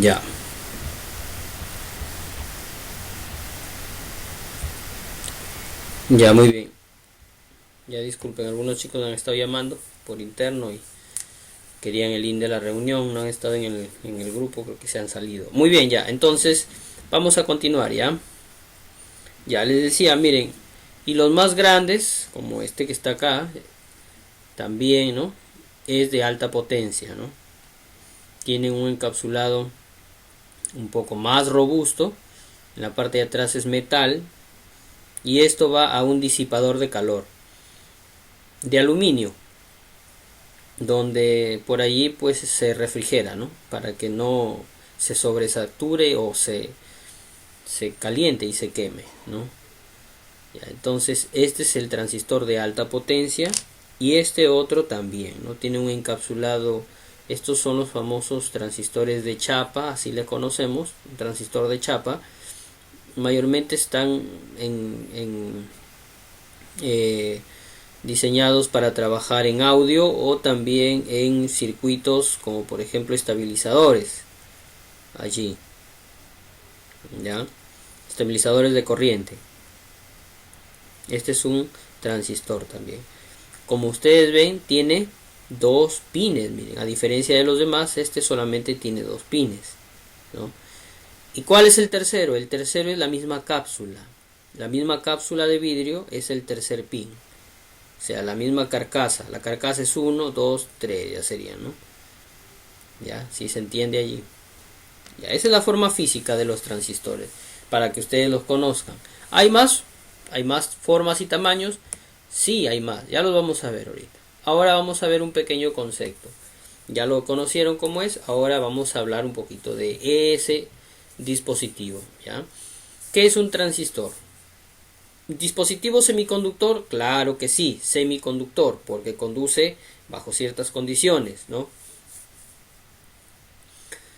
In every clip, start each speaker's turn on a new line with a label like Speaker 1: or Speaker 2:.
Speaker 1: Ya. Ya, muy bien. Ya disculpen, algunos chicos han estado llamando por interno y querían el link de la reunión, no han estado en el grupo, creo que se han salido. Muy bien, ya, entonces vamos a continuar, ¿ya? Ya les decía, miren, y los más grandes, como este que está acá, también, ¿no? Es de alta potencia, ¿no? Tienen un encapsulado un poco más robusto, en la parte de atrás es metal, y esto va a un disipador de calor de aluminio, donde por allí pues se refrigera, ¿no? Para que no se sobresature o se caliente y se queme, ¿no? Ya, entonces este es el transistor de alta potencia y este otro también, ¿no? Tiene un encapsulado. Estos son los famosos transistores de chapa, así le conocemos, un transistor de chapa. Mayormente están diseñados para trabajar en audio o también en circuitos como por ejemplo estabilizadores allí, ya, estabilizadores de corriente. Este es un transistor también. Como ustedes ven, tiene dos pines, miren, a diferencia de los demás, este solamente tiene dos pines, ¿no? ¿Y cuál es el tercero? El tercero es la misma cápsula. La misma cápsula de vidrio es el tercer pin. O sea, la misma carcasa. La carcasa es 1, 2, 3, ya serían, ¿no? Ya, si se entiende allí. Ya, esa es la forma física de los transistores, para que ustedes los conozcan. ¿Hay más? ¿Hay más formas y tamaños? Sí, hay más. Ya los vamos a ver ahorita. Ahora vamos a ver un pequeño concepto. Ya lo conocieron cómo es. Ahora vamos a hablar un poquito de ese dispositivo, ¿ya? ¿Qué es un transistor? ¿Dispositivo semiconductor? Claro que sí, semiconductor, porque conduce bajo ciertas condiciones, ¿no?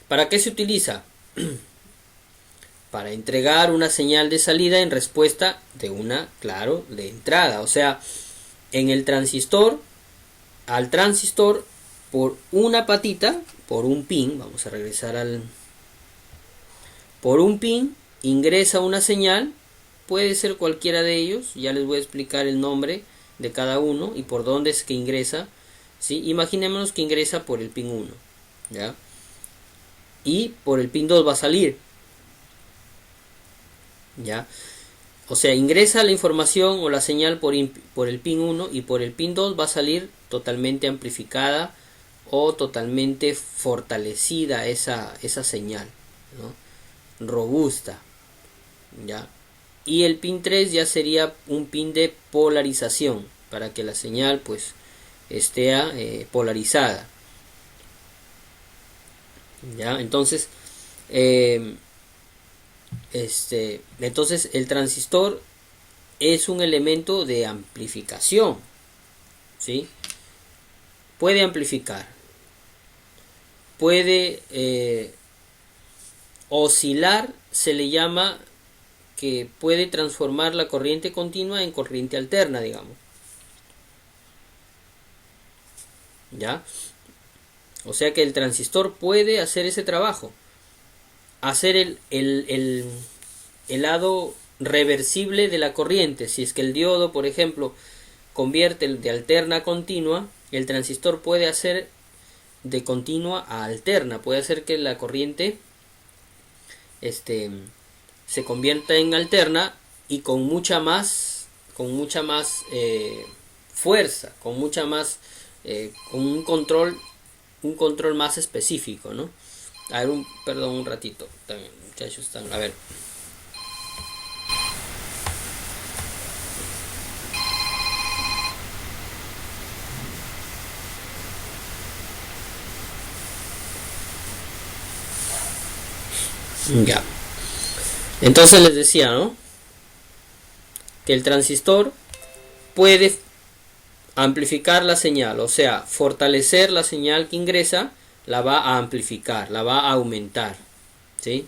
Speaker 1: ¿Para qué se utiliza? Para entregar una señal de salida en respuesta de una, claro, de entrada. O sea, en el transistor, al transistor, por una patita, por un pin, vamos a regresar al... Por un pin ingresa una señal, puede ser cualquiera de ellos, ya les voy a explicar el nombre de cada uno y por dónde es que ingresa, ¿sí? Imaginémonos que ingresa por el pin 1, ¿ya? Y por el pin 2 va a salir, ¿ya? O sea, ingresa la información o la señal por el pin 1 y por el pin 2 va a salir totalmente amplificada o totalmente fortalecida esa señal, ¿no? Robusta, ¿ya? Y el pin 3 ya sería un pin de polarización para que la señal pues esté polarizada, ¿ya? Entonces entonces el transistor es un elemento de amplificación, ¿sí? Puede amplificar, puede oscilar, se le llama, que puede transformar la corriente continua en corriente alterna, digamos, ¿ya? O sea que el transistor puede hacer ese trabajo, hacer el lado reversible de la corriente. Si es que el diodo, por ejemplo, convierte de alterna a continua, el transistor puede hacer de continua a alterna, puede hacer que la corriente se convierta en alterna y con mucha más fuerza, con mucha más con un control más específico, ¿no? A ver, perdón, un ratito, también, muchachos, están, a ver. Ya. Entonces les decía, ¿no? Que el transistor puede amplificar la señal, o sea, fortalecer la señal que ingresa, la va a amplificar, la va a aumentar, ¿sí?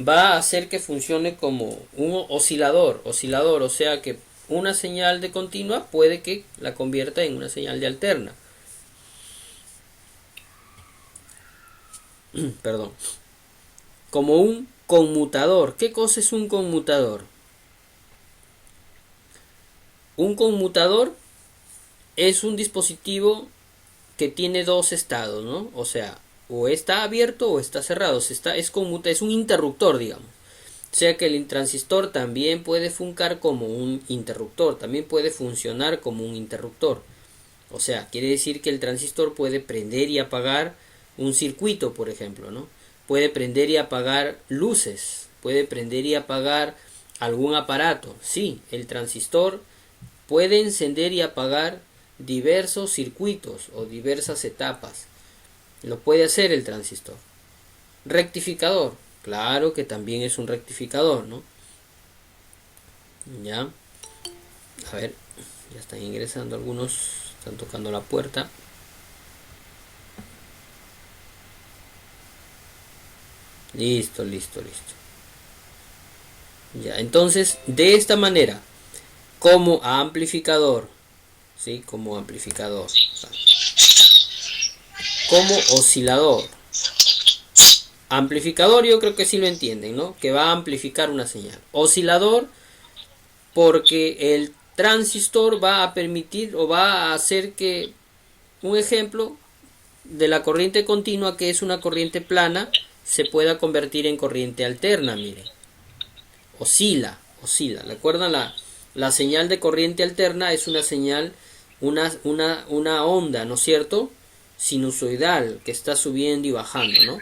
Speaker 1: Va a hacer que funcione como un oscilador, o sea que una señal de continua puede que la convierta en una señal de alterna. perdón, como un conmutador. ¿Qué cosa es un conmutador? Un conmutador es un dispositivo que tiene dos estados, ¿no? O sea, o está abierto o está cerrado. Es un interruptor, digamos. O sea que el transistor también puede funcar como un interruptor, también puede funcionar como un interruptor. O sea, quiere decir que el transistor puede prender y apagar un circuito, por ejemplo, ¿no? Puede prender y apagar luces, puede prender y apagar algún aparato. Sí, el transistor puede encender y apagar diversos circuitos o diversas etapas. Lo puede hacer el transistor. Rectificador, claro que también es un rectificador, ¿no? Ya, a ver, ya están ingresando algunos, están tocando la puerta. Listo, listo, listo. Ya, entonces, de esta manera, como amplificador, ¿sí? Como amplificador, como oscilador. Amplificador yo creo que sí lo entienden, ¿no? Que va a amplificar una señal. Oscilador porque el transistor va a permitir o va a hacer que, un ejemplo de la corriente continua, que es una corriente plana, se pueda convertir en corriente alterna, miren. Oscila. ¿Recuerdan? La señal de corriente alterna es una señal, una onda, ¿no es cierto? Sinusoidal, que está subiendo y bajando, ¿no?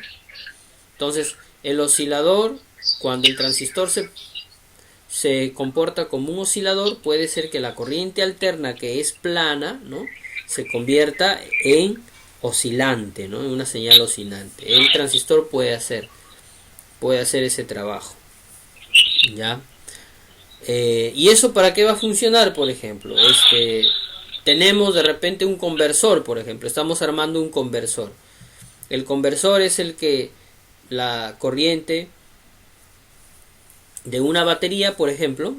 Speaker 1: Entonces, el oscilador, cuando el transistor se comporta como un oscilador, puede ser que la corriente alterna, que es plana, ¿no? Se convierta en oscilante, ¿no? En una señal oscilante. El transistor puede hacer ese trabajo, ¿ya? ¿Y eso para qué va a funcionar, por ejemplo? Tenemos de repente un conversor, por ejemplo, estamos armando un conversor. El conversor es el que la corriente de una batería, por ejemplo,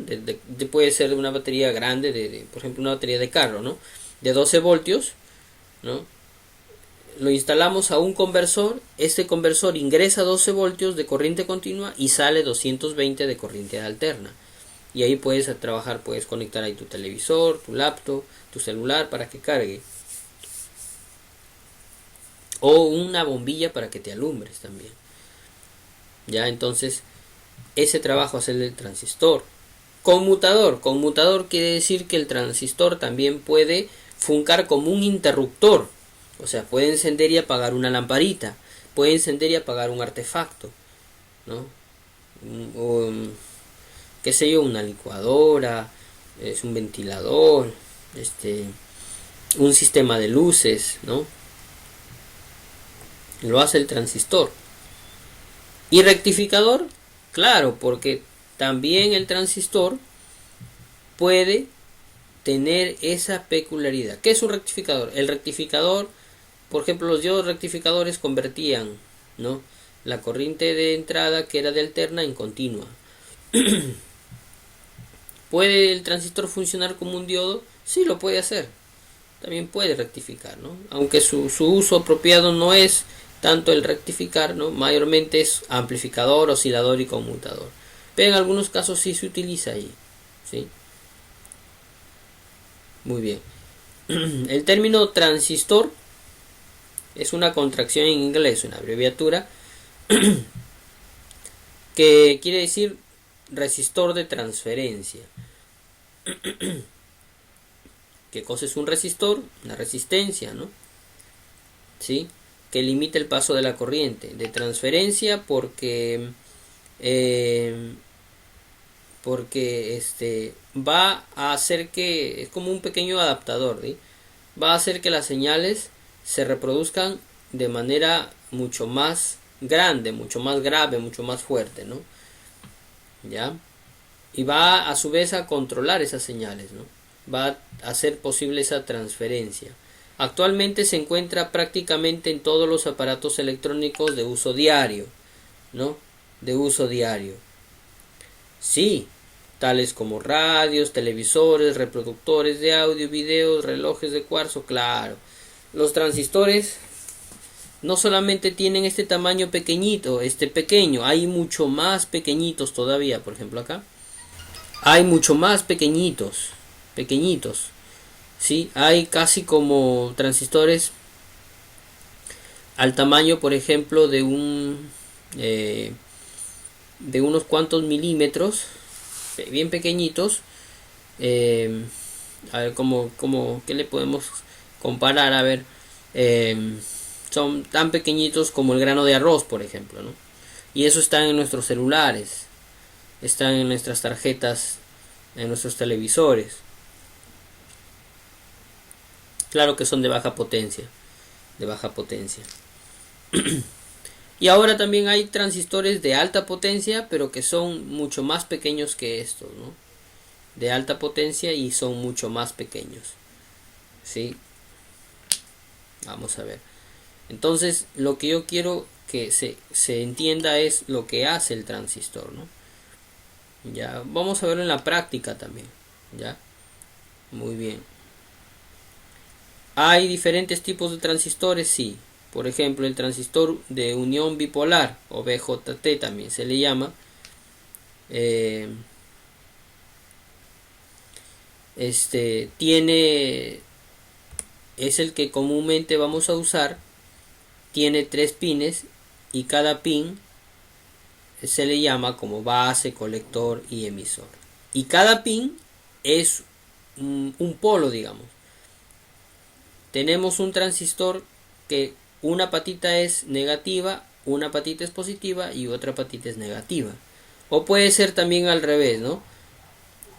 Speaker 1: puede ser de una batería grande, por ejemplo, una batería de carro, ¿no? De 12 voltios, ¿no? Lo instalamos a un conversor, este conversor ingresa 12 voltios de corriente continua y sale 220 de corriente alterna. Y ahí puedes trabajar, puedes conectar ahí tu televisor, tu laptop, tu celular para que cargue. O una bombilla para que te alumbres también. Ya, entonces, ese trabajo hace el transistor. Conmutador quiere decir que el transistor también puede funcar como un interruptor. O sea, puede encender y apagar una lamparita, puede encender y apagar un artefacto, ¿no? O, qué sé yo, una licuadora, es un ventilador, un sistema de luces, ¿no? Lo hace el transistor. Y rectificador, claro, porque también el transistor puede tener esa peculiaridad. ¿Qué es un rectificador? El rectificador, por ejemplo, los diodos rectificadores convertían, ¿no?, la corriente de entrada, que era de alterna, en continua. ¿Puede el transistor funcionar como un diodo? Sí, lo puede hacer. También puede rectificar, ¿no? Aunque su uso apropiado no es tanto el rectificar, ¿no? Mayormente es amplificador, oscilador y conmutador. Pero en algunos casos sí se utiliza ahí, ¿sí? Muy bien. El término transistor es una contracción en inglés, una abreviatura, que quiere decir resistor de transferencia. ¿Qué cosa es un resistor? Una resistencia, ¿no? ¿Sí? Que limita el paso de la corriente. De transferencia porque va a hacer que, es como un pequeño adaptador, ¿sí? Va a hacer que las señales se reproduzcan de manera mucho más grande, mucho más grave, mucho más fuerte, ¿no? ¿Ya? Y va a su vez a controlar esas señales, ¿no? Va a hacer posible esa transferencia. Actualmente se encuentra prácticamente en todos los aparatos electrónicos de uso diario, ¿no? De uso diario. Sí, tales como radios, televisores, reproductores de audio, videos, relojes de cuarzo, claro. Los transistores no solamente tienen este tamaño pequeñito, este pequeño, hay mucho más pequeñitos todavía. Por ejemplo acá hay mucho más pequeñitos, ¿sí? Hay casi como transistores al tamaño, por ejemplo, de unos cuantos milímetros, bien pequeñitos. A ver, ¿qué le podemos comparar? A ver, son tan pequeñitos como el grano de arroz, por ejemplo, ¿no? Y eso está en nuestros celulares, están en nuestras tarjetas, en nuestros televisores. Claro que son de baja potencia, de baja potencia. Y ahora también hay transistores de alta potencia, pero que son mucho más pequeños que estos, ¿no? De alta potencia y son mucho más pequeños, ¿sí? Vamos a ver. Entonces, lo que yo quiero que se entienda es lo que hace el transistor, ¿no? Ya, vamos a verlo en la práctica también, ¿ya? Muy bien. ¿Hay diferentes tipos de transistores? Sí. Por ejemplo, el transistor de unión bipolar, o BJT también se le llama. Es el que comúnmente vamos a usar. Tiene 3 pines y cada pin se le llama como base, colector y emisor. Y cada pin es un polo, digamos. Tenemos un transistor que una patita es negativa, una patita es positiva y otra patita es negativa. O puede ser también al revés, ¿no?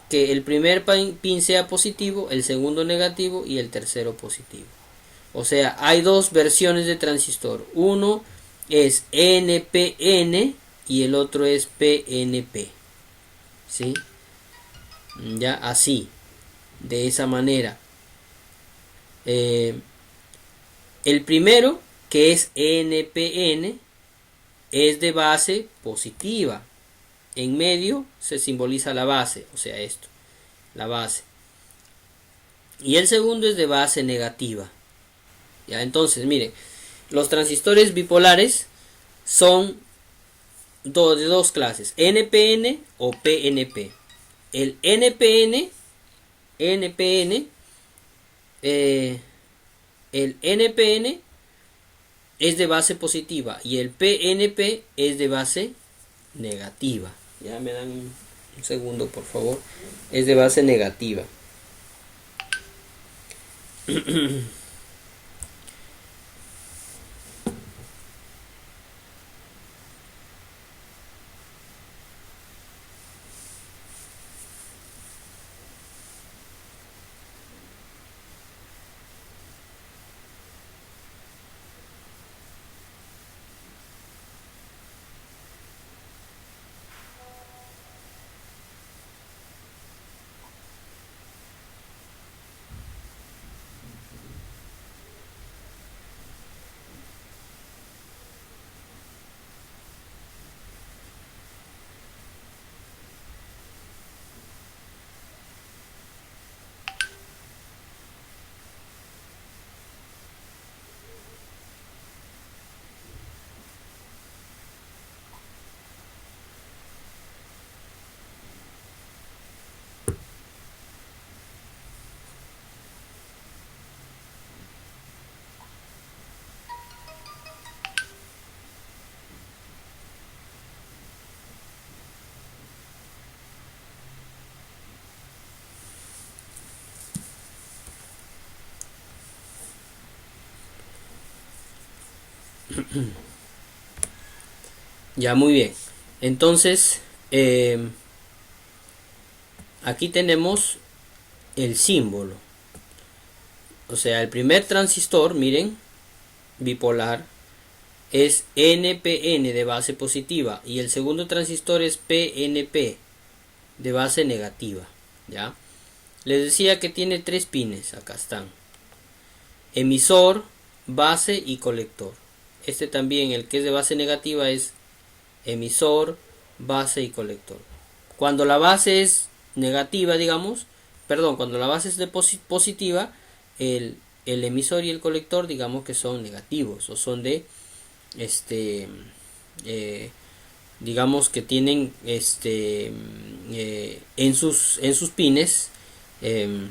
Speaker 1: Que el primer pin sea positivo, el segundo negativo y el tercero positivo. O sea, hay dos versiones de transistor. Uno es NPN y el otro es PNP. ¿Sí? Ya así, de esa manera. El primero, que es NPN, es de base positiva. En medio se simboliza la base, o sea esto, la base. Y el segundo es de base negativa. Ya, entonces, miren, los transistores bipolares son de dos clases, NPN o PNP. El NPN, el NPN es de base positiva y el PNP es de base negativa. Ya me dan un segundo, por favor. Es de base negativa. Ya, muy bien. Entonces, aquí tenemos el símbolo. O sea, el primer transistor, miren, bipolar, es NPN de base positiva y el segundo transistor es PNP de base negativa. ¿Ya? Les decía que tiene 3 pines, acá están. Emisor, base y colector. Este también, el que es de base negativa, es emisor, base y colector. Cuando la base es negativa, digamos, perdón, cuando la base es de positiva, el el emisor y el colector, digamos que son negativos, o son de digamos que tienen en sus pines eh,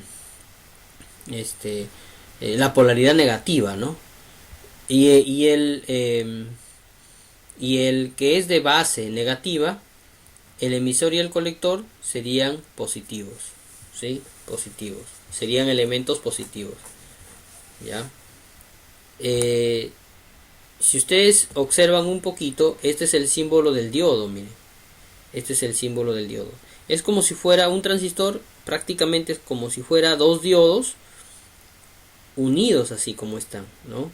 Speaker 1: la polaridad negativa, ¿no? Y el que es de base negativa, el emisor y el colector serían positivos, ¿sí? Positivos, serían elementos positivos, ¿ya? Si ustedes observan un poquito, este es el símbolo del diodo, miren. Este es el símbolo del diodo. Es como si fuera un transistor, prácticamente es como si fuera dos diodos unidos así como están, ¿no?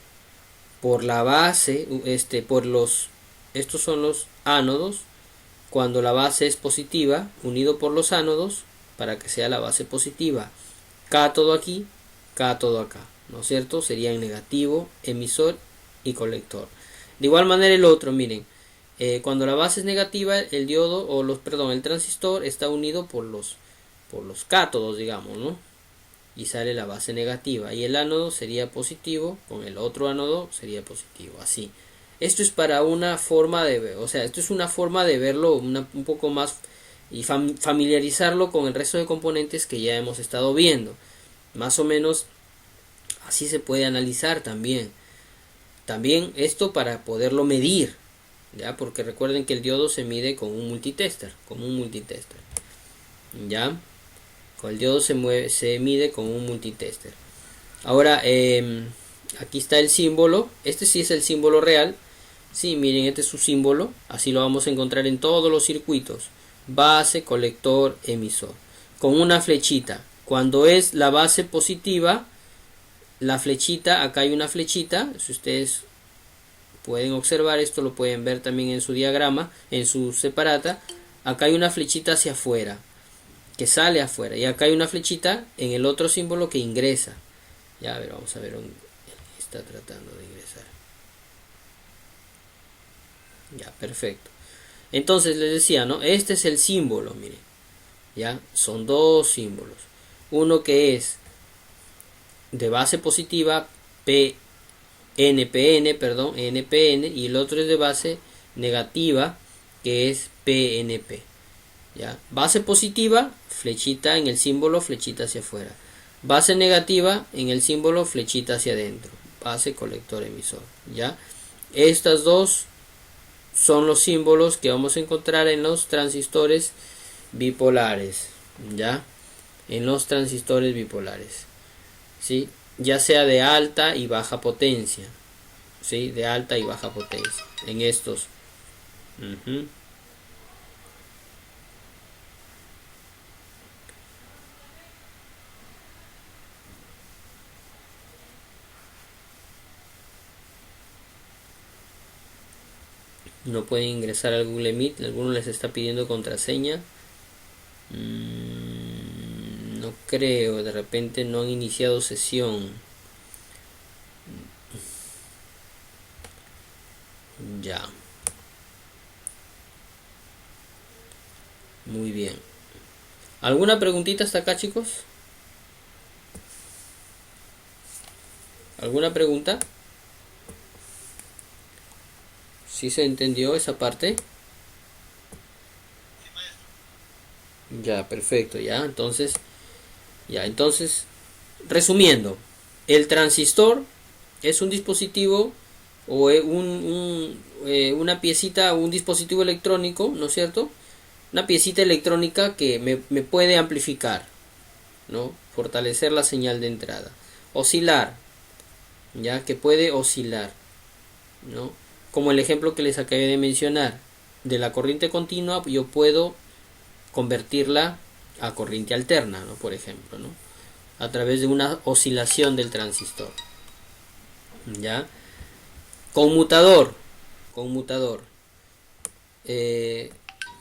Speaker 1: Por la base, estos son los ánodos. Cuando la base es positiva, unido por los ánodos, para que sea la base positiva. Cátodo aquí, cátodo acá, ¿no es cierto? Serían negativo, emisor y colector. De igual manera el otro, miren, cuando la base es negativa, el diodo el transistor está unido por los cátodos, digamos, ¿no? Y sale la base negativa, y el ánodo sería positivo, con el otro ánodo sería positivo, así. Esto es para una forma de ver, o sea, esto es una forma de verlo un poco más y familiarizarlo con el resto de componentes que ya hemos estado viendo. Más o menos así se puede analizar también. También esto para poderlo medir, ya, porque recuerden que el diodo se mide con un multitester, ya. Con el diodo se mide con un multitester. Ahora, aquí está el símbolo. Este sí es el símbolo real. Sí, miren, este es su símbolo. Así lo vamos a encontrar en todos los circuitos. Base, colector, emisor. Con una flechita. Cuando es la base positiva, la flechita, acá hay una flechita. Si ustedes pueden observar, esto lo pueden ver también en su diagrama, en su separata. Acá hay una flechita hacia afuera, que sale afuera, y acá hay una flechita en el otro símbolo que ingresa. Ya, a ver, vamos a ver dónde está tratando de ingresar. Ya, perfecto. Entonces les decía, ¿no? Este es el símbolo, miren. Ya, son dos símbolos. Uno que es de base positiva, NPN, y el otro es de base negativa, que es PNP. ¿Ya? Base positiva, flechita en el símbolo, flechita hacia afuera. Base negativa, en el símbolo, flechita hacia adentro. Base, colector, emisor. ¿Ya? Estas dos son los símbolos que vamos a encontrar en los transistores bipolares. ¿Ya? En los transistores bipolares. ¿Sí? Ya sea de alta y baja potencia. ¿Sí? De alta y baja potencia. En estos. No pueden ingresar al Google Meet. Alguno les está pidiendo contraseña. No creo. De repente no han iniciado sesión. Ya. Muy bien. ¿Alguna preguntita hasta acá, chicos? ¿Alguna pregunta? ¿Sí se entendió esa parte? Ya, perfecto, ya. Entonces, resumiendo, el transistor es un dispositivo o una piecita, un dispositivo electrónico, ¿no es cierto? Una piecita electrónica que me puede amplificar, ¿no? Fortalecer la señal de entrada. Oscilar, ya que puede oscilar, ¿no? Como el ejemplo que les acabé de mencionar, de la corriente continua yo puedo convertirla a corriente alterna, ¿no? Por ejemplo, ¿no? A través de una oscilación del transistor. ¿Ya? Conmutador,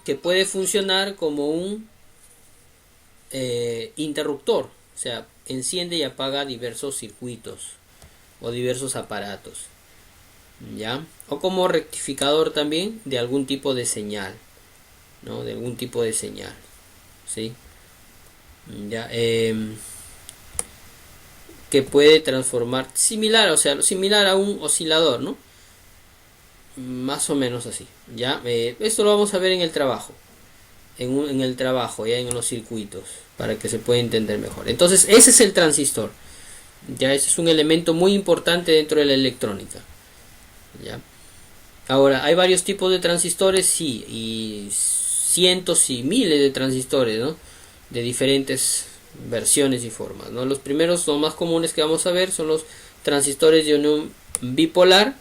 Speaker 1: que puede funcionar como un interruptor, o sea, enciende y apaga diversos circuitos o diversos aparatos, ¿ya? O como rectificador también de algún tipo de señal, ¿no? De algún tipo de señal, ¿sí? Ya, que puede transformar similar, o sea, similar a un oscilador, ¿no? Más o menos así, ¿ya? Esto lo vamos a ver en el trabajo, en el trabajo, ya en los circuitos, para que se pueda entender mejor. Entonces, ese es el transistor, ya, ese es un elemento muy importante dentro de la electrónica, ¿ya? Ahora, hay varios tipos de transistores, sí, y cientos y miles de transistores, ¿no? De diferentes versiones y formas, ¿no? Los primeros, los más comunes que vamos a ver, son los transistores de unión bipolar,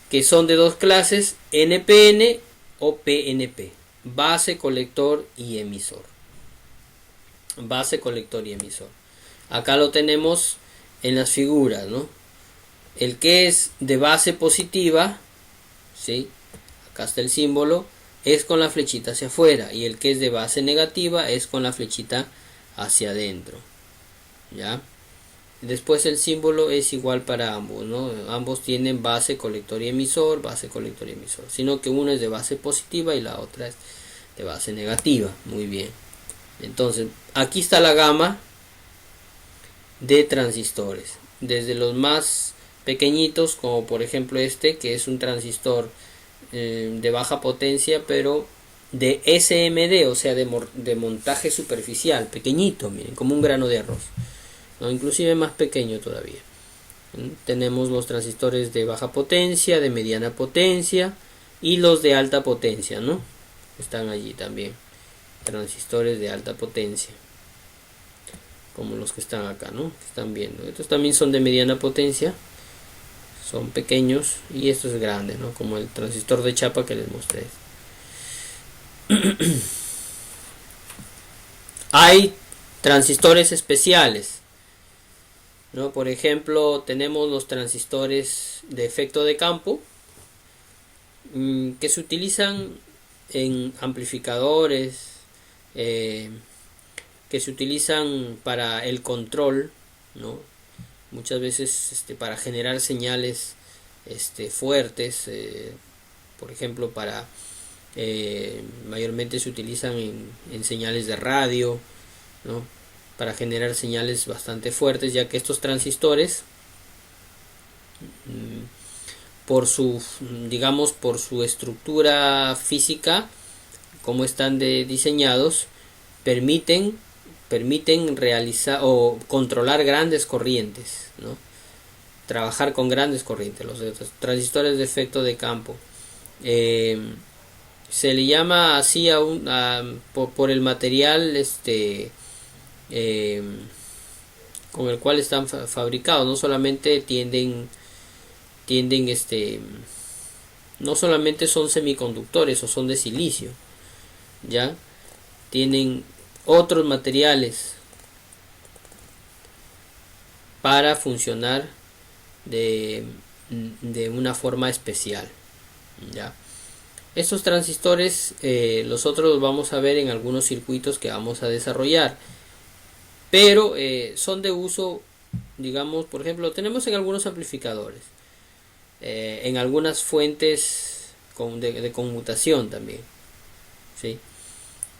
Speaker 1: que son de dos clases, NPN o PNP, base, colector y emisor. Base, colector y emisor. Acá lo tenemos en las figuras, ¿no? El que es de base positiva, ¿sí? Acá está el símbolo, es con la flechita hacia afuera, y el que es de base negativa es con la flechita hacia adentro, ¿ya? Después el símbolo es igual para ambos, ¿no? Ambos tienen base, colector y emisor, base, colector y emisor, sino que uno es de base positiva y la otra es de base negativa. Muy bien. Entonces, aquí está la gama de transistores, desde los más pequeñitos, como por ejemplo este, que es un transistor de baja potencia, pero de SMD, o sea, de montaje superficial, pequeñito, miren, como un grano de arroz, ¿no? Inclusive más pequeño todavía. Tenemos los transistores de baja potencia, de mediana potencia y los de alta potencia, ¿no? Están allí también, transistores de alta potencia, como los que están acá, ¿no? Están viendo. Estos también son de mediana potencia, son pequeños, y esto es grande, ¿no? Como el transistor de chapa que les mostré. Hay transistores especiales, ¿no? Por ejemplo, tenemos los transistores de efecto de campo, que se utilizan en amplificadores, que se utilizan para el control, ¿no? Muchas veces para generar señales fuertes, por ejemplo, para mayormente se utilizan en señales de radio, ¿no? Para generar señales bastante fuertes, ya que estos transistores, por su, digamos, por su estructura física, como están diseñados, permiten realizar o controlar grandes corrientes, ¿no? Trabajar con grandes corrientes. Los transistores de efecto de campo, se le llama así por el material con el cual están fabricados. No solamente no solamente son semiconductores o son de silicio, ya tienen otros materiales para funcionar de una forma especial, ya. Estos transistores nosotros los vamos a ver en algunos circuitos que vamos a desarrollar, pero son de uso, digamos, por ejemplo, tenemos en algunos amplificadores, en algunas fuentes de conmutación también, ¿sí?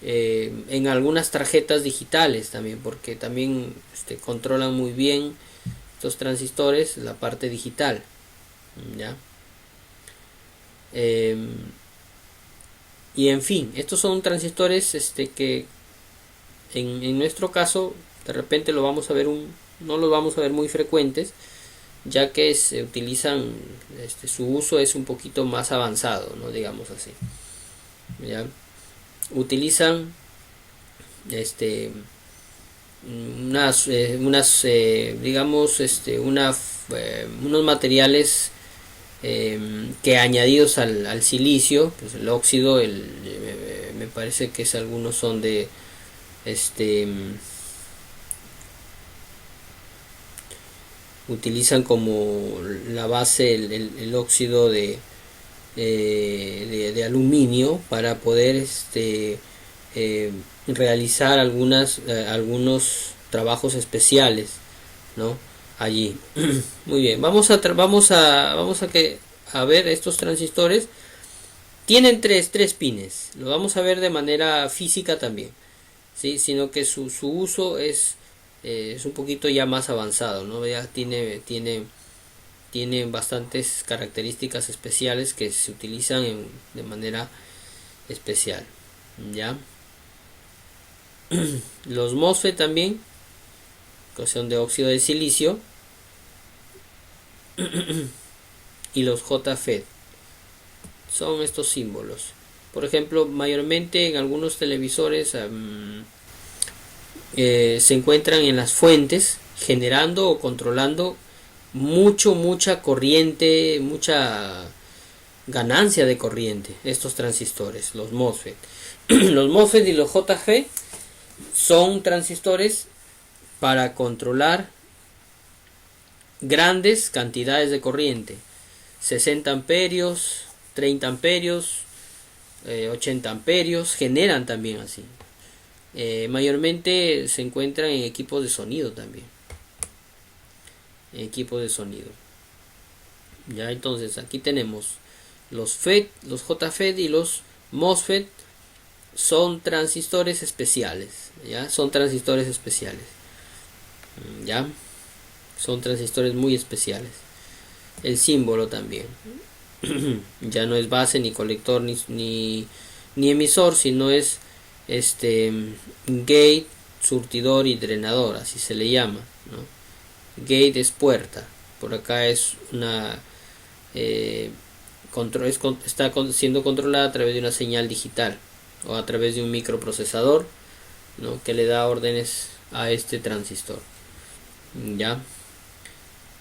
Speaker 1: En algunas tarjetas digitales también, porque también controlan muy bien estos transistores la parte digital, ¿ya? Y en fin, estos son transistores que en nuestro caso de repente lo vamos a ver no los vamos a ver muy frecuentes, ya que se utilizan, su uso es un poquito más avanzado, no digamos así, ¿ya? Utilizan digamos unos materiales que añadidos al silicio, pues el óxido, me parece que algunos son de utilizan como la base el óxido de aluminio para poder realizar algunos trabajos especiales, ¿no? Allí. Muy bien, vamos a ver estos transistores. Tienen tres pines, lo vamos a ver de manera física también, ¿sí? Sino que su uso es es un poquito ya más avanzado, ¿no? Ya tiene bastantes características especiales que se utilizan de manera especial, ¿ya? Los MOSFET también, que son de óxido de silicio, y los JFET son estos símbolos. Por ejemplo, mayormente en algunos televisores se encuentran en las fuentes generando o controlando mucha corriente, mucha ganancia de corriente, estos transistores, los MOSFET. Los MOSFET y los JFET son transistores para controlar grandes cantidades de corriente, 60 amperios, 30 amperios, 80 amperios, generan también así. Mayormente se encuentran en equipos de sonido también. En equipos de sonido. Ya, entonces aquí tenemos los FET, los JFET y los MOSFET son transistores especiales. Ya, son transistores especiales. Ya, son transistores muy especiales. El símbolo también. Ya no es base ni colector ni emisor, sino es gate, surtidor y drenador, así se le llama, ¿no? Gate es puerta, por acá es una está siendo controlada a través de una señal digital o a través de un microprocesador, ¿no? Que le da órdenes a este transistor. Ya,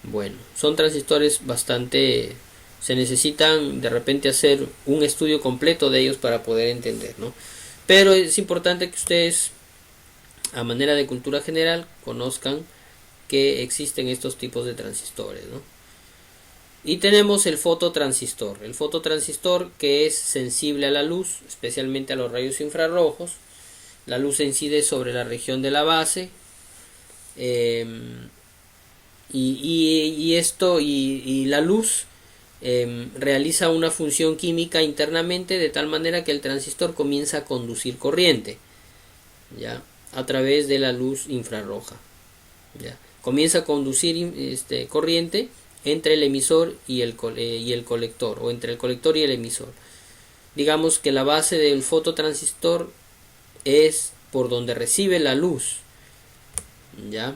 Speaker 1: bueno, son transistores bastante, se necesitan de repente hacer un estudio completo de ellos para poder entender, ¿no? Pero es importante que ustedes, a manera de cultura general, conozcan que existen estos tipos de transistores, ¿no? Y tenemos el fototransistor. El fototransistor, que es sensible a la luz, especialmente a los rayos infrarrojos. La luz incide sobre la región de la base. Y la luz realiza una función química internamente de tal manera que el transistor comienza a conducir corriente, ¿ya? A través de la luz infrarroja, ¿ya? Comienza a conducir corriente entre el emisor y el colector, o entre el colector y el emisor. Digamos que la base del fototransistor es por donde recibe la luz, ¿ya?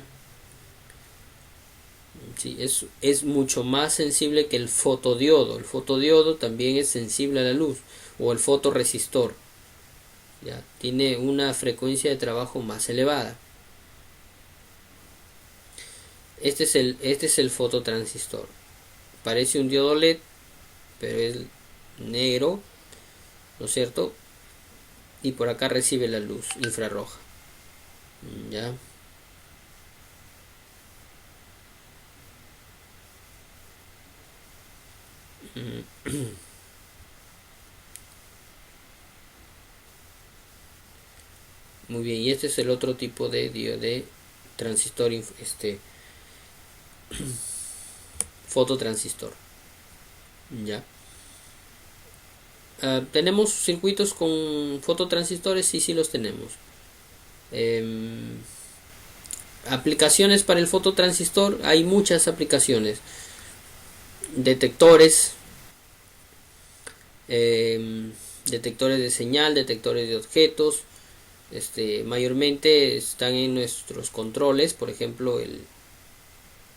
Speaker 1: Sí, es mucho más sensible que el fotodiodo. El fotodiodo también es sensible a la luz, o el fotoresistor, ¿ya? Tiene una frecuencia de trabajo más elevada. Este es el fototransistor. Parece un diodo LED, pero es negro, ¿no es cierto? Y por acá recibe la luz infrarroja, ¿ya? Muy bien, y este es el otro tipo de transistor, fototransistor, ya. ¿Tenemos circuitos con fototransistores? Sí los tenemos. Aplicaciones para el fototransistor, hay muchas aplicaciones. Detectores, detectores de señal, detectores de objetos. Mayormente están en nuestros controles. Por ejemplo,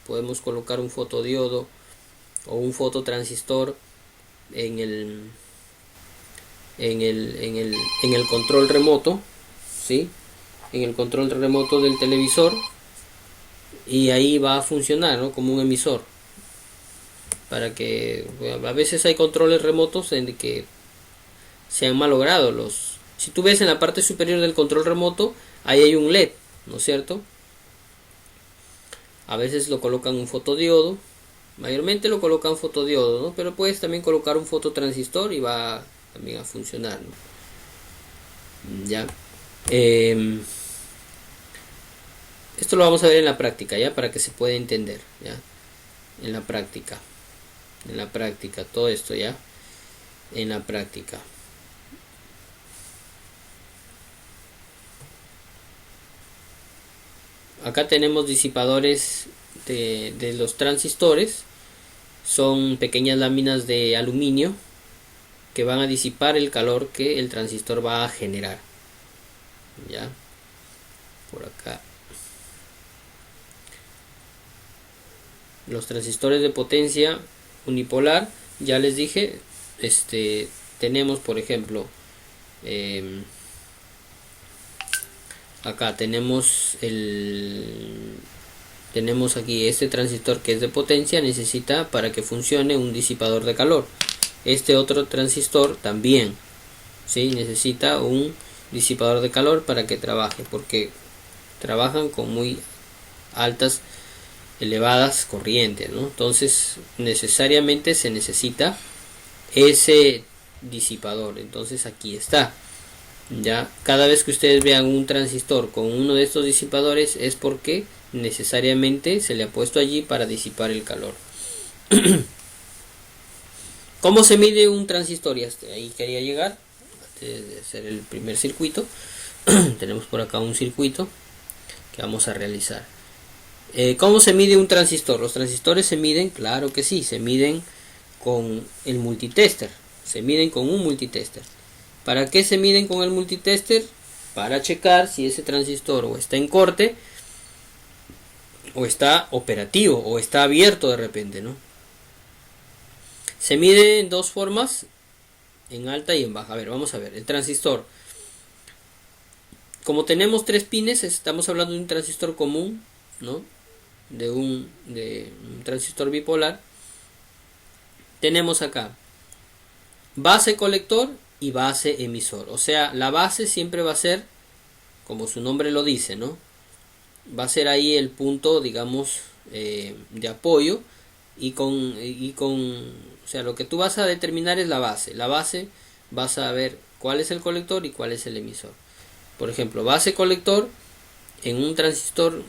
Speaker 1: podemos colocar un fotodiodo o un fototransistor en el control remoto, ¿sí? En el control remoto del televisor, y ahí va a funcionar, ¿no? Como un emisor, para que, bueno, a veces hay controles remotos en que se han malogrado si tú ves en la parte superior del control remoto, ahí hay un LED, ¿no es cierto? A veces lo colocan un fotodiodo, mayormente lo colocan fotodiodo, ¿no? Pero puedes también colocar un fototransistor y va también a funcionar, ¿no? Ya. Esto lo vamos a ver en la práctica, ya, para que se pueda entender, ya. En la práctica, todo esto, ya, en la práctica. acá tenemos disipadores de los transistores. Son pequeñas láminas de aluminio que van a disipar el calor que el transistor va a generar. Ya, por acá. Los transistores de potencia unipolar, ya les dije, tenemos por ejemplo, acá tenemos aquí este transistor que es de potencia, necesita para que funcione un disipador de calor. Este otro transistor también, ¿sí? Necesita un disipador de calor para que trabaje, porque trabajan con muy altas, elevadas corrientes, ¿no? Entonces necesariamente se necesita ese disipador. Entonces aquí está. Ya cada vez que ustedes vean un transistor con uno de estos disipadores es porque necesariamente se le ha puesto allí para disipar el calor. ¿Cómo se mide un transistor? Y hasta ahí quería llegar antes de hacer el primer circuito. Tenemos por acá un circuito que vamos a realizar. ¿Cómo se mide un transistor? Los transistores se miden, claro que sí, se miden con el multitester. Se miden con un multitester. ¿Para qué se miden con el multitester? Para checar si ese transistor o está en corte, o está operativo, o está abierto de repente, ¿no? Se mide en dos formas, en alta y en baja. A ver, vamos a ver. El transistor. Como tenemos 3 pines, estamos hablando de un transistor común, ¿no? De un transistor bipolar. Tenemos acá base colector y base emisor. O sea, la base siempre va a ser, como su nombre lo dice, ¿no? Va a ser ahí el punto, digamos, de apoyo. O sea, lo que tú vas a determinar es la base. La base vas a ver cuál es el colector y cuál es el emisor. Por ejemplo, base colector en un transistor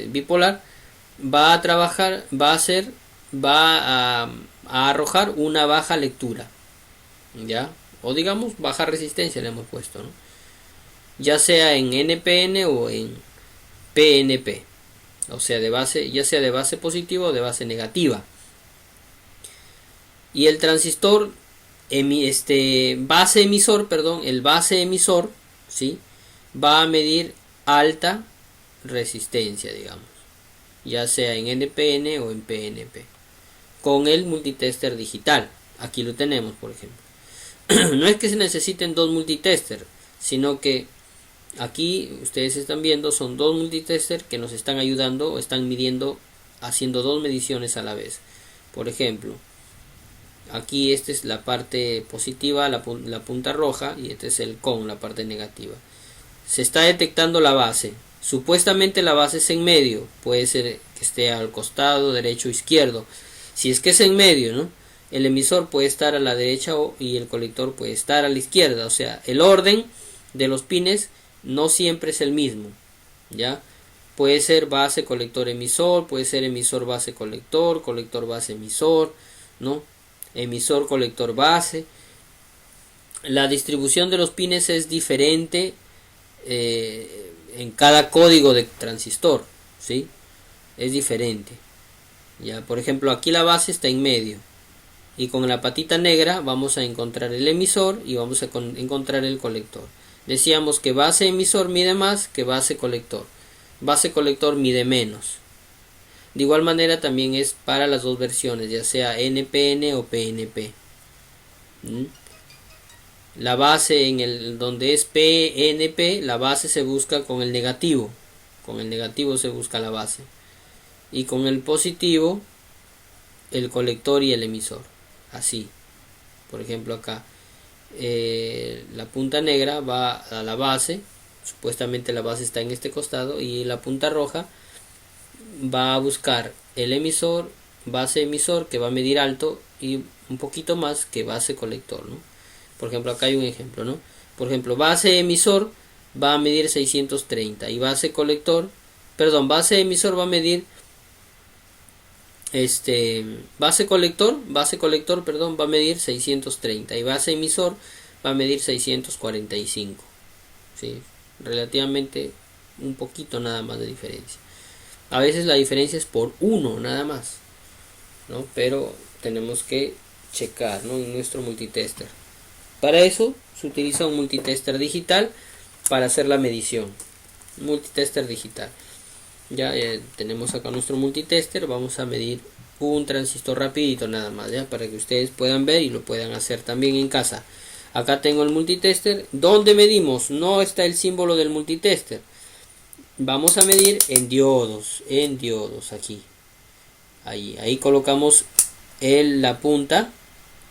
Speaker 1: bipolar va a trabajar, va a arrojar una baja lectura, ya, o digamos baja resistencia le hemos puesto, ¿no? Ya sea en NPN o en PNP, o sea de base, ya sea de base positiva o de base negativa. Y el transistor base emisor, el base emisor, ¿sí? Va a medir alta resistencia, digamos, ya sea en NPN o en PNP, con el multitester digital. Aquí lo tenemos, por ejemplo. No es que se necesiten dos multitester, sino que aquí ustedes están viendo son dos multitester que nos están ayudando o están midiendo, haciendo dos mediciones a la vez. Por ejemplo, aquí esta es la parte positiva, la punta roja, y este es el con, la parte negativa. Se está detectando la base. Supuestamente la base es en medio. Puede ser que esté al costado, derecho o izquierdo. Si es que es en medio, ¿no? El emisor puede estar a la derecha y el colector puede estar a la izquierda. O sea, el orden de los pines no siempre es el mismo, ¿ya? Puede ser base, colector, emisor. Puede ser emisor, base, colector. Colector, base, emisor, ¿no? Emisor, colector, base. La distribución de los pines es diferente en cada código de transistor, ¿sí? Es diferente. Ya, por ejemplo, aquí la base está en medio y con la patita negra vamos a encontrar el emisor y vamos a encontrar el colector. Decíamos que base emisor mide más que base colector. Base colector mide menos. De igual manera también es para las dos versiones, ya sea NPN o PNP. La base donde es PNP, la base se busca con el negativo. Con el negativo se busca la base. Y con el positivo, el colector y el emisor. Así. Por ejemplo acá. La punta negra va a la base. Supuestamente la base está en este costado. Y la punta roja va a buscar el emisor, base emisor, que va a medir alto. Y un poquito más que base colector, ¿no? Por ejemplo, acá hay un ejemplo, ¿no? Por ejemplo, base emisor va a medir 630 y base emisor va a medir base colector va a medir 630 y base emisor va a medir 645. ¿Sí? Relativamente un poquito nada más de diferencia. A veces la diferencia es por 1 nada más, ¿no? Pero tenemos que checar, ¿no?, en nuestro multitester. Para eso se utiliza un multitester digital para hacer la medición. Multitester digital. Ya tenemos acá nuestro multitester. Vamos a medir un transistor rapidito nada más, ya, para que ustedes puedan ver y lo puedan hacer también en casa. Acá tengo el multitester. ¿Dónde medimos? No está el símbolo del multitester. Vamos a medir en diodos aquí. Ahí colocamos la punta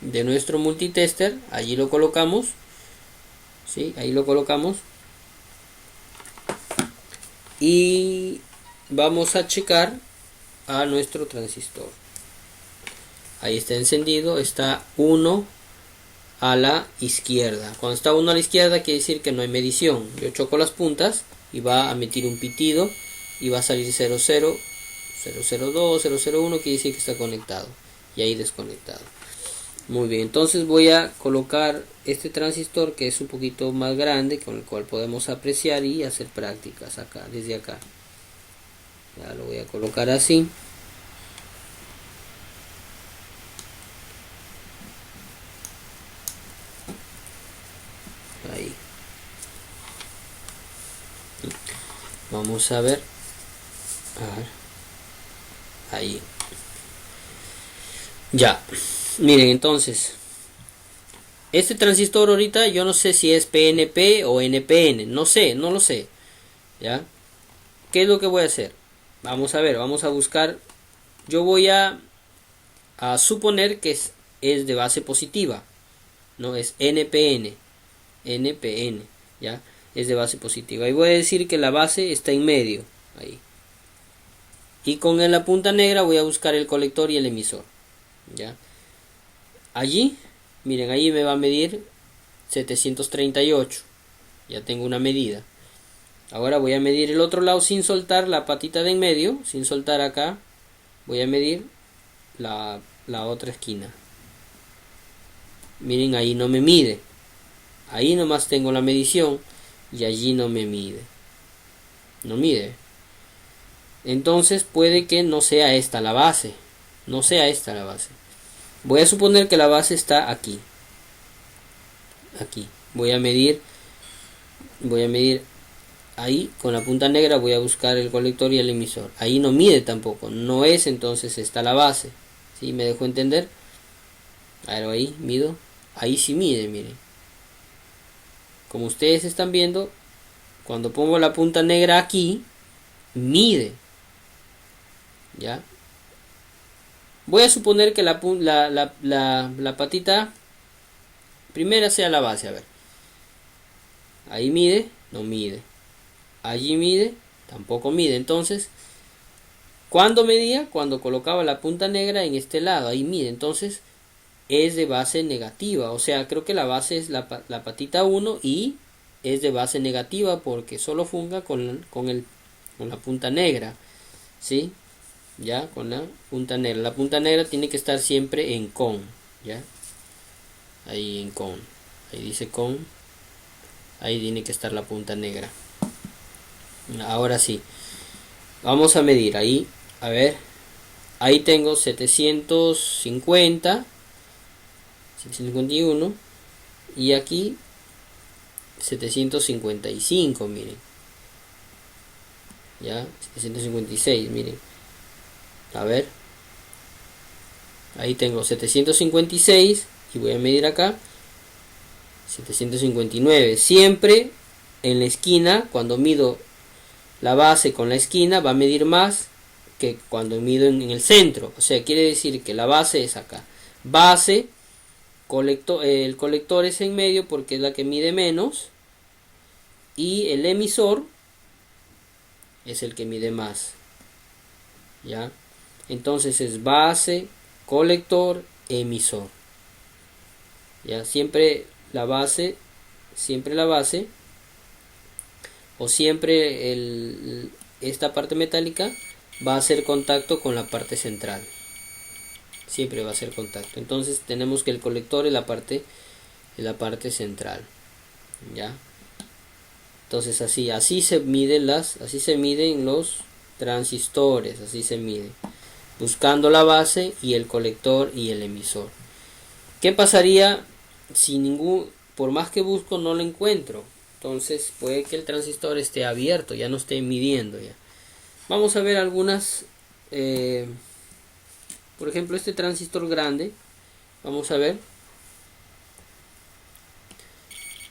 Speaker 1: de nuestro multitester. Allí lo colocamos. ¿Sí? Ahí lo colocamos. Y vamos a checar a nuestro transistor. Ahí está encendido. Está 1 a la izquierda. Cuando está 1 a la izquierda quiere decir que no hay medición. Yo choco las puntas y va a emitir un pitido y va a salir 00, 002, 001, quiere decir que está conectado, y ahí desconectado. Muy bien, entonces voy a colocar este transistor, que es un poquito más grande, con el cual podemos apreciar y hacer prácticas acá, desde acá. Ya lo voy a colocar así. Ahí. Vamos a ver. Ahí. Ya. Miren, entonces, este transistor ahorita yo no sé si es PNP o NPN. No sé, no lo sé. ¿Ya? ¿Qué es lo que voy a hacer? Vamos a ver, vamos a buscar. Yo voy a suponer que es de base positiva. No, es NPN. NPN. ¿Ya? Es de base positiva. Y voy a decir que la base está en medio. Ahí. Y con la punta negra voy a buscar el colector y el emisor. ¿Ya? Allí, miren, ahí me va a medir 738. Ya tengo una medida. Ahora voy a medir el otro lado sin soltar la patita de en medio, sin soltar acá. Voy a medir la otra esquina. Miren, ahí no me mide. Ahí nomás tengo la medición y allí no me mide. No mide. Entonces puede que no sea esta la base. No sea esta la base. Voy a suponer que la base está aquí. Aquí. Voy a medir ahí con la punta negra. Voy a buscar el colector y el emisor. Ahí no mide tampoco. No es, entonces está la base. ¿Sí? ¿Me dejo entender? A ver, ahí mido. Ahí sí mide, miren. Como ustedes están viendo, cuando pongo la punta negra aquí, mide. ¿Ya? Voy a suponer que la patita primera sea la base. A ver. Ahí mide, no mide. Allí mide, tampoco mide. Entonces, ¿cuándo medía? Cuando colocaba la punta negra en este lado. Ahí mide. Entonces, es de base negativa. O sea, creo que la base es la patita 1 y es de base negativa porque solo funga con la punta negra. ¿Sí? Ya, con la punta negra. La punta negra tiene que estar siempre en con. ¿Ya? Ahí en con. Ahí dice con. Ahí tiene que estar la punta negra. Ahora sí. Vamos a medir ahí. A ver. Ahí tengo 750. 751. Y aquí 755, miren. Ya, 756, miren. A ver. Ahí tengo 756 y voy a medir acá 759. Siempre en la esquina, cuando mido la base con la esquina, va a medir más que cuando mido en el centro. O sea, quiere decir que la base es acá. Base, el colector es en medio porque es la que mide menos. Y el emisor es el que mide más. ¿Ya? Entonces es base, colector, emisor. ¿Ya? Siempre la base o siempre esta parte metálica va a hacer contacto con la parte central. Siempre va a hacer contacto. Entonces tenemos que el colector es la parte central. ¿Ya? Entonces así se miden los transistores, así se miden, buscando la base y el colector y el emisor. ¿Qué pasaría si por más que busco no lo encuentro? Entonces puede que el transistor esté abierto, ya no esté midiendo ya. Vamos a ver algunas, por ejemplo este transistor grande, vamos a ver.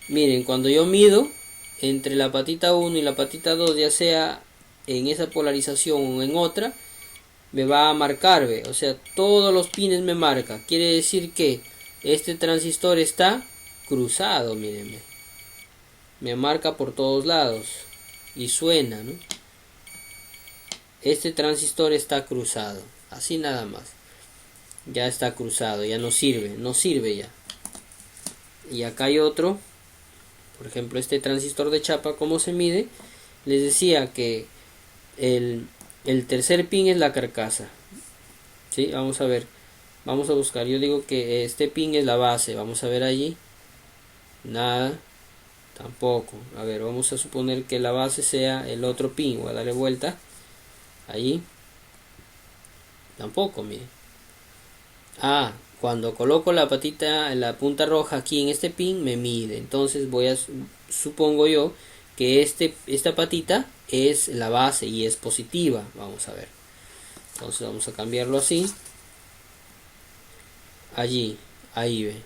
Speaker 1: Miren, cuando yo mido entre la patita 1 y la patita 2, ya sea en esa polarización o en otra, me va a marcar, ¿ve? O sea, todos los pines me marca. Quiere decir que este transistor está cruzado, mírenme. Me marca por todos lados y suena, ¿no? Este transistor está cruzado, así nada más. Ya está cruzado, ya no sirve ya. Y acá hay otro, por ejemplo este transistor de chapa. ¿Cómo se mide? Les decía que el tercer pin es la carcasa, ¿sí? Vamos a ver, vamos a buscar. Yo digo que este pin es la base. Vamos a ver allí, nada, tampoco. A ver, vamos a suponer que la base sea el otro pin. Voy a darle vuelta allí, tampoco, miren. Cuando coloco la patita, la punta roja aquí en este pin, me mide. Entonces supongo yo que esta patita es la base y es positiva. Vamos a ver. Entonces vamos a cambiarlo así. Allí, ahí ve.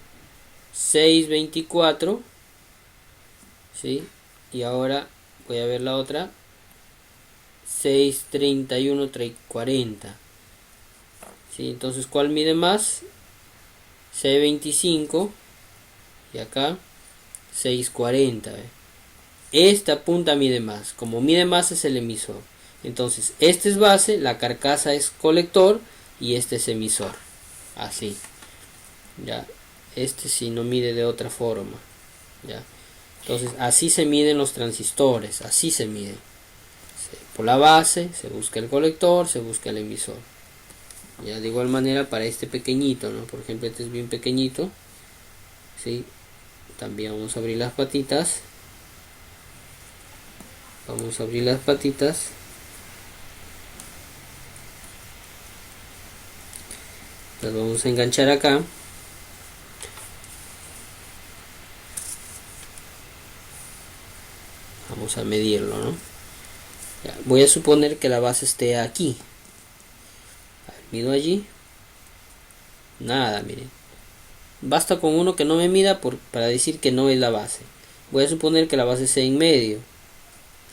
Speaker 1: 624. ¿Sí? Y ahora voy a ver la otra. 631, 40. ¿Sí? Entonces, ¿cuál mide más? 625 y acá 640. ¿Ve? Esta punta mide más. Como mide más es el emisor. Entonces, este es base, la carcasa es colector y este es emisor. Así. Ya. Este sí no mide de otra forma. Ya. Entonces, así se miden los transistores. Así se miden. Por la base, se busca el colector, se busca el emisor. Ya, de igual manera para este pequeñito, ¿no? Por ejemplo, este es bien pequeñito, ¿sí? También vamos a abrir las patitas. Vamos a abrir las patitas. Las vamos a enganchar acá. Vamos a medirlo, ¿no? Ya, voy a suponer que la base esté aquí. Mido allí, nada, miren. Basta con uno que no me mida para decir que no es la base. Voy a suponer que la base sea en medio.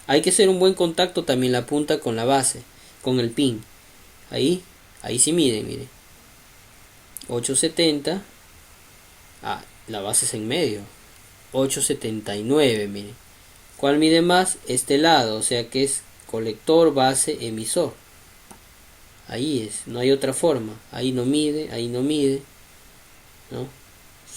Speaker 1: Hay que hacer un buen contacto también la punta con la base, con el pin. Ahí sí miden, miren. 870. La base es en medio. 879, miren. ¿Cuál mide más? Este lado, o sea que es colector, base, emisor. Ahí es, no hay otra forma. Ahí no mide, ¿no?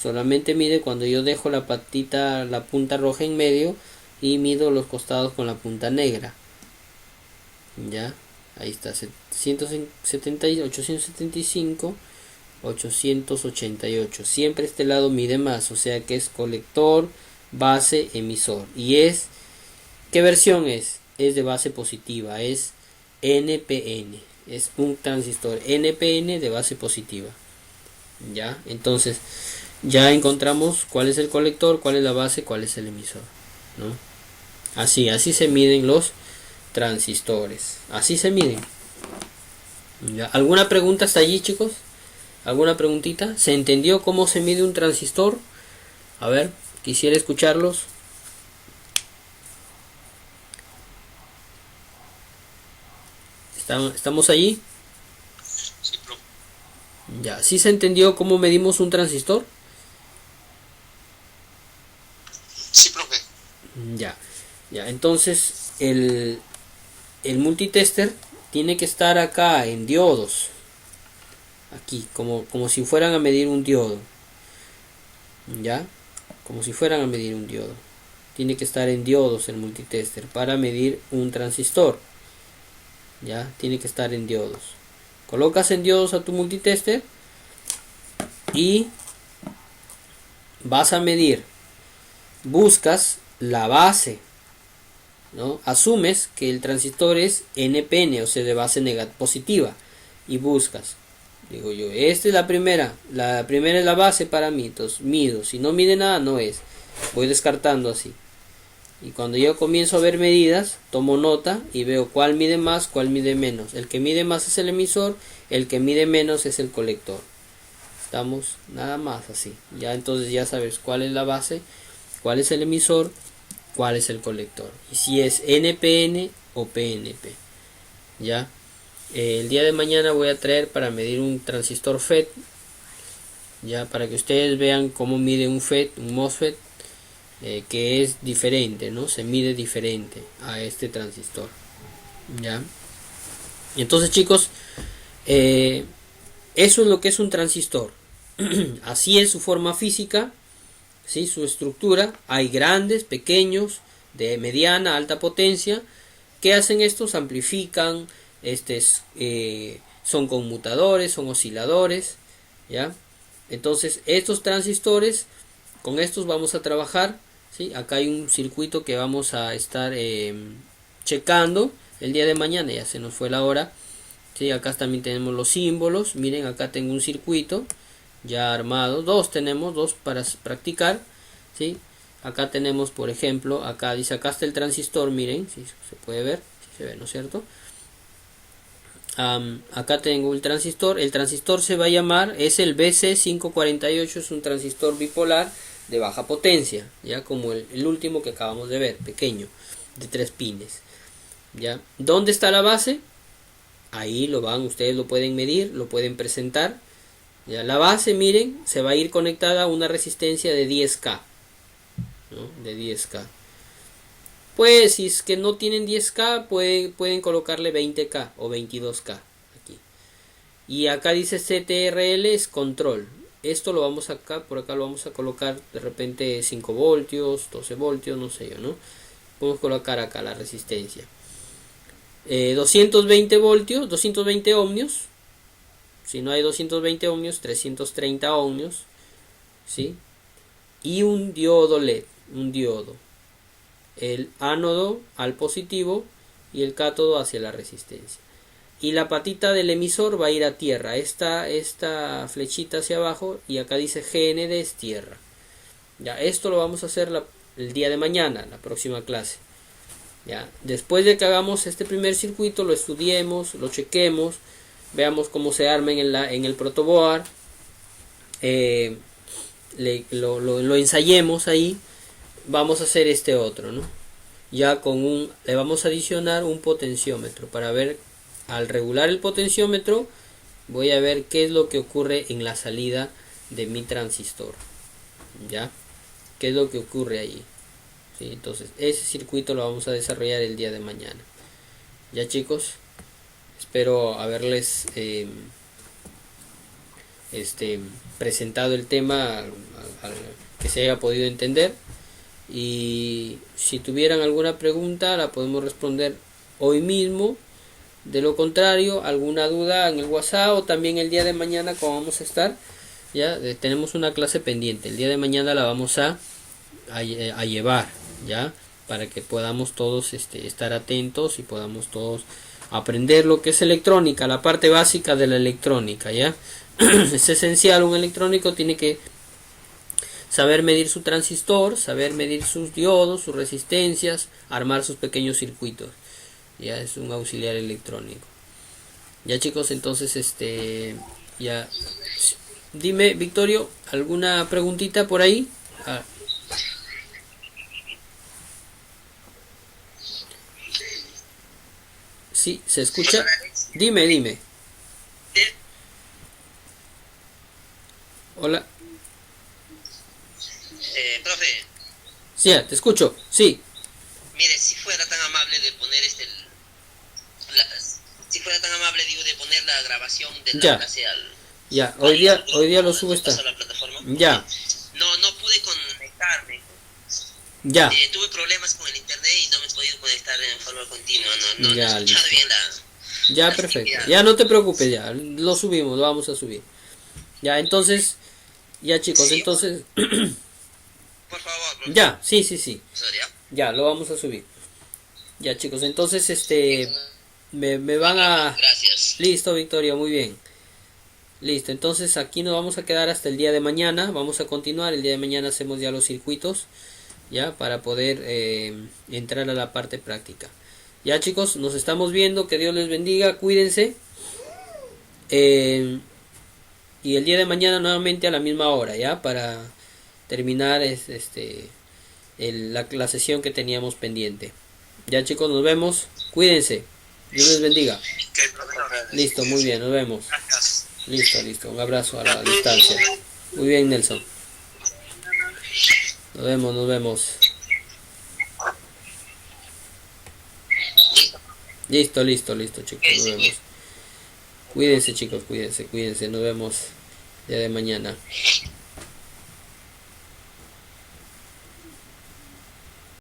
Speaker 1: Solamente mide cuando yo dejo la patita, la punta roja en medio y mido los costados con la punta negra. Ya, ahí está, 875, 888. Siempre este lado mide más, o sea que es colector, base, emisor. Y ¿qué versión es? Es de base positiva, es NPN. Es un transistor NPN de base positiva. Ya, entonces ya encontramos cuál es el colector, cuál es la base, cuál es el emisor, ¿no? Así se miden los transistores. Así se miden. ¿Ya? ¿Alguna pregunta hasta allí, chicos? ¿Alguna preguntita? ¿Se entendió cómo se mide un transistor? A ver, quisiera escucharlos. ¿Estamos allí?
Speaker 2: Sí, profe.
Speaker 1: Ya, ¿sí se entendió cómo medimos un transistor?
Speaker 2: Sí, profe.
Speaker 1: Ya, entonces el multitester tiene que estar acá en diodos. Aquí, como si fueran a medir un diodo. Ya, como si fueran a medir un diodo. Tiene que estar en diodos el multitester para medir un transistor. Ya, tiene que estar en diodos. Colocas en diodos a tu multitester y vas a medir. Buscas la base. ¿no? Asumes que el transistor es NPN, o sea, de base positiva, y buscas. Digo yo, esta es la primera es la base para mí, entonces mido. Si no mide nada, no es. Voy descartando así. Y cuando yo comienzo a ver medidas, tomo nota y veo cuál mide más, cuál mide menos. El que mide más es el emisor, el que mide menos es el colector. Estamos nada más así. Ya entonces ya sabes cuál es la base, cuál es el emisor, cuál es el colector. Y si es NPN o PNP. Ya. El día de mañana voy a traer para medir un transistor FET. Ya, para que ustedes vean cómo mide un FET, un MOSFET. Que es diferente, ¿no? Se mide diferente a este transistor. ¿Ya? Entonces, chicos, eso es lo que es un transistor. Así es su forma física, ¿sí? Su estructura. Hay grandes, pequeños, de mediana, alta potencia. ¿Qué hacen estos? Amplifican, son conmutadores, son osciladores, ¿ya? Entonces, estos transistores, con estos vamos a trabajar. ¿Sí? Acá hay un circuito que vamos a estar checando el día de mañana, ya se nos fue la hora. ¿Sí? Acá también tenemos los símbolos. Miren, acá tengo un circuito ya armado. Tenemos dos para practicar. ¿Sí? Acá tenemos, por ejemplo, acá dice, acá está el transistor, miren, si se puede ver, si se ve, ¿no es cierto? Acá tengo el transistor se va a llamar, es el BC548, es un transistor bipolar de baja potencia, ya como el último que acabamos de ver, pequeño, de 3 pines. ¿Ya? ¿Dónde está la base? Ahí ustedes lo pueden medir, lo pueden presentar. ¿Ya? La base, miren, se va a ir conectada a una resistencia de 10K, ¿no? De 10K. Pues si es que no tienen 10K, pueden colocarle 20K o 22K aquí. Y acá dice CTRL es control. Esto lo vamos por acá lo vamos a colocar de repente 5 voltios, 12 voltios, no sé yo, ¿no? Podemos colocar acá la resistencia. 220 voltios, 220 ohmios. Si no hay 220 ohmios, 330 ohmios, ¿sí? Y un diodo LED, un diodo. El ánodo al positivo y el cátodo hacia la resistencia. Y la patita del emisor va a ir a tierra. Esta flechita hacia abajo, y acá dice GND es tierra. Ya, esto lo vamos a hacer el día de mañana, la próxima clase. Ya, después de que hagamos este primer circuito, lo estudiemos, lo chequemos, veamos cómo se arma en el protoboard, lo ensayemos ahí. Vamos a hacer este otro, ¿no? Ya le vamos a adicionar un potenciómetro para ver. Al regular el potenciómetro, voy a ver qué es lo que ocurre en la salida de mi transistor. ¿Ya? ¿Qué es lo que ocurre ahí? ¿Sí? Entonces, ese circuito lo vamos a desarrollar el día de mañana. ¿Ya, chicos? Espero haberles presentado el tema que se haya podido entender. Y si tuvieran alguna pregunta, la podemos responder hoy mismo. De lo contrario, alguna duda en el WhatsApp, o también el día de mañana, como vamos a estar, ya tenemos una clase pendiente. El día de mañana la vamos a llevar, ya, para que podamos todos estar atentos y podamos todos aprender lo que es electrónica, la parte básica de la electrónica, ya. Es esencial. Un electrónico tiene que saber medir su transistor, saber medir sus diodos, sus resistencias, armar sus pequeños circuitos. Ya es un auxiliar electrónico. Ya, chicos, entonces ya. Dime, Victorio, ¿alguna preguntita por ahí? Sí, ¿se escucha? Dime. Hola.
Speaker 2: Profe.
Speaker 1: Sí, te escucho, sí.
Speaker 2: Mire, si fuera tan amable de poner si fuera tan amable, digo, de poner la grabación de la clase al...
Speaker 1: Ya, hoy día lo subo esta.
Speaker 2: La plataforma.
Speaker 1: Ya.
Speaker 2: No pude conectarme.
Speaker 1: Ya.
Speaker 2: Tuve problemas con el internet y no me he podido conectar en forma continua. No he escuchado
Speaker 1: listo.
Speaker 2: bien
Speaker 1: ya, perfecto. Ya, no te preocupes, ya. Lo subimos, lo vamos a subir. Ya, entonces... Ya, chicos, sí, entonces...
Speaker 2: Por favor.
Speaker 1: Ya, sí. Ya, lo vamos a subir. Ya chicos, entonces me van a...
Speaker 2: Gracias.
Speaker 1: Listo, Victoria, muy bien. Listo, entonces aquí nos vamos a quedar hasta el día de mañana. Vamos a continuar. El día de mañana hacemos ya los circuitos, ya, para poder entrar a la parte práctica. Ya chicos, nos estamos viendo. Que Dios les bendiga. Cuídense. Y el día de mañana nuevamente a la misma hora, ya, para terminar la sesión que teníamos pendiente. Ya chicos, nos vemos. Cuídense. Dios les bendiga. Listo, muy bien, nos vemos. Listo, listo. Un abrazo a la distancia. Muy bien, Nelson. Nos vemos, nos vemos. Listo, listo, listo, chicos. Nos vemos. Cuídense, chicos, cuídense, cuídense. Nos vemos el día de mañana.